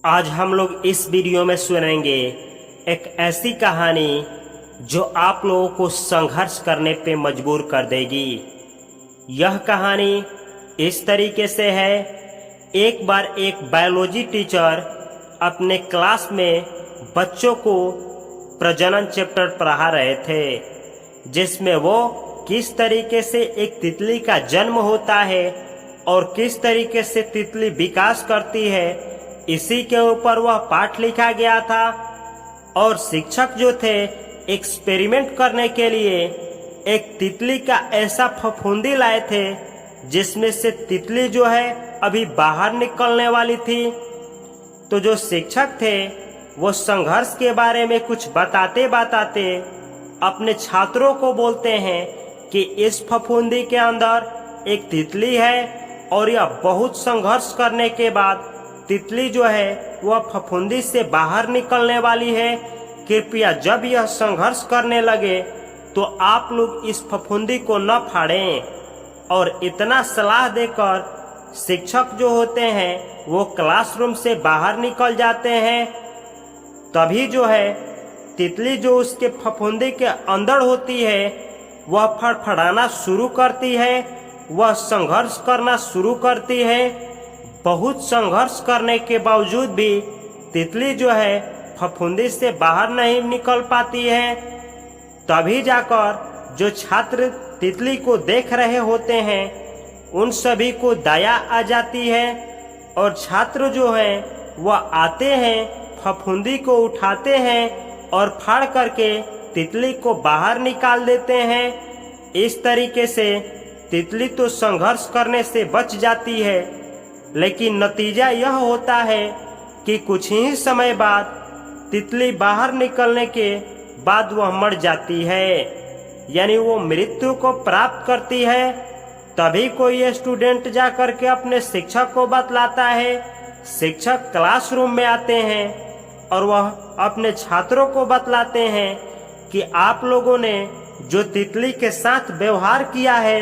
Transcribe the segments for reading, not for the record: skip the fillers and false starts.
आज हम लोग इस वीडियो में सुनेंगे एक ऐसी कहानी जो आप लोगों को संघर्ष करने पे मजबूर कर देगी। यह कहानी इस तरीके से है। एक बार एक बायोलॉजी टीचर अपने क्लास में बच्चों को प्रजनन चैप्टर पढ़ा रहे थे, जिसमें वो किस तरीके से एक तितली का जन्म होता है और किस तरीके से तितली विकास करती है, इसी के ऊपर वह पाठ लिखा गया था। और शिक्षक जो थे एक्सपेरिमेंट करने के लिए एक तितली का ऐसा फफूंदी लाए थे जिसमें से तितली जो है अभी बाहर निकलने वाली थी। तो जो शिक्षक थे वो संघर्ष के बारे में कुछ बताते बताते अपने छात्रों को बोलते हैं कि इस फफूंदी के अंदर एक तितली है और यह बहुत संघर्ष करने के बाद तितली जो है वह फफूंदी से बाहर निकलने वाली है। कृपया जब यह संघर्ष करने लगे तो आप लोग इस फफूंदी को न फाड़ें। और इतना सलाह देकर शिक्षक जो होते हैं वो क्लासरूम से बाहर निकल जाते हैं। तभी जो है तितली जो उसके फफूंदी के अंदर होती है वह फड़फड़ाना शुरू करती है, वह संघर्ष करना शुरू करती है। बहुत संघर्ष करने के बावजूद भी तितली जो है फफूंदी से बाहर नहीं निकल पाती है। तभी जाकर जो छात्र तितली को देख रहे होते हैं उन सभी को दया आ जाती है और छात्र जो हैं वह आते हैं, फफूंदी को उठाते हैं और फाड़ करके तितली को बाहर निकाल देते हैं। इस तरीके से तितली तो संघर्ष करने से बच जाती है, लेकिन नतीजा यह होता है कि कुछ ही समय बाद तितली बाहर निकलने के बाद वह मर जाती है, यानी वो मृत्यु को प्राप्त करती है। तभी कोई स्टूडेंट जाकर के अपने शिक्षक को बतलाता है। शिक्षक क्लासरूम में आते हैं और वह अपने छात्रों को बतलाते हैं कि आप लोगों ने जो तितली के साथ व्यवहार किया है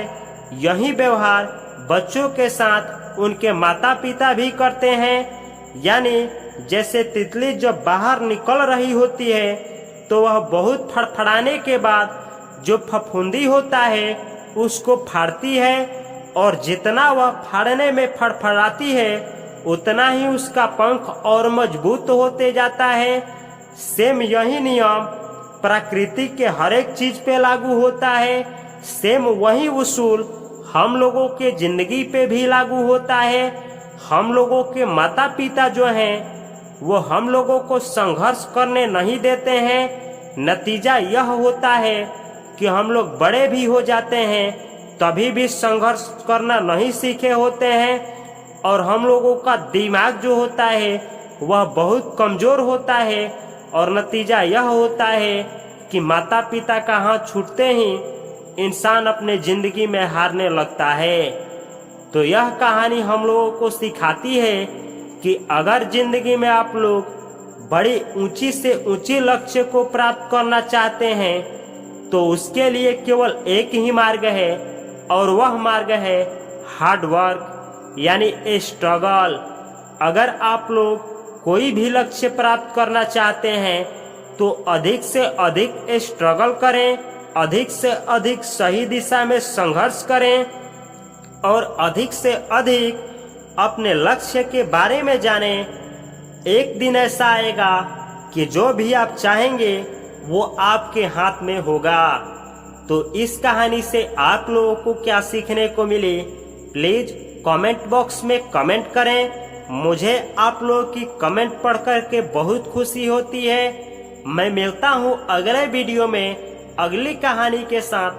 यही व्यवहार बच्चों के साथ उनके माता पिता भी करते हैं। यानी जैसे तितली जब बाहर निकल रही होती है तो वह बहुत फड़फड़ाने के बाद जो फफूंदी होता है उसको फाड़ती है और जितना वह फाड़ने में फड़फड़ाती है उतना ही उसका पंख और मजबूत होते जाता है। सेम यही नियम प्रकृति के हर एक चीज पे लागू होता है। सेम वही उसूल हम लोगों के जिंदगी पे भी लागू होता है। हम लोगों के माता पिता जो हैं वो हम लोगों को संघर्ष करने नहीं देते हैं। नतीजा यह होता है कि हम लोग बड़े भी हो जाते हैं तभी भी संघर्ष करना नहीं सीखे होते हैं और हम लोगों का दिमाग जो होता है वह बहुत कमजोर होता है और नतीजा यह होता है कि माता पिता का हाथ छूटते ही इंसान अपने जिंदगी में हारने लगता है। तो यह कहानी हम लोगों को सिखाती है कि अगर जिंदगी में आप लोग बड़ी ऊंची से ऊंची लक्ष्य को प्राप्त करना चाहते हैं तो उसके लिए केवल एक ही मार्ग है और वह मार्ग है हार्ड वर्क, यानी स्ट्रगल। अगर आप लोग कोई भी लक्ष्य प्राप्त करना चाहते हैं तो अधिक से अधिक स्ट्रगल करें, अधिक से अधिक सही दिशा में संघर्ष करें और अधिक से अधिक अपने लक्ष्य के बारे में जानें। एक दिन ऐसा आएगा कि जो भी आप चाहेंगे वो आपके हाथ में होगा। तो इस कहानी से आप लोगों को क्या सीखने को मिली, प्लीज कमेंट बॉक्स में कमेंट करें। मुझे आप लोगों की कमेंट पढ़ करके बहुत खुशी होती है। मैं मिलता हूँ अगले वीडियो में अगली कहानी के साथ।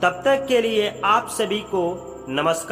तब तक के लिए आप सभी को नमस्कार।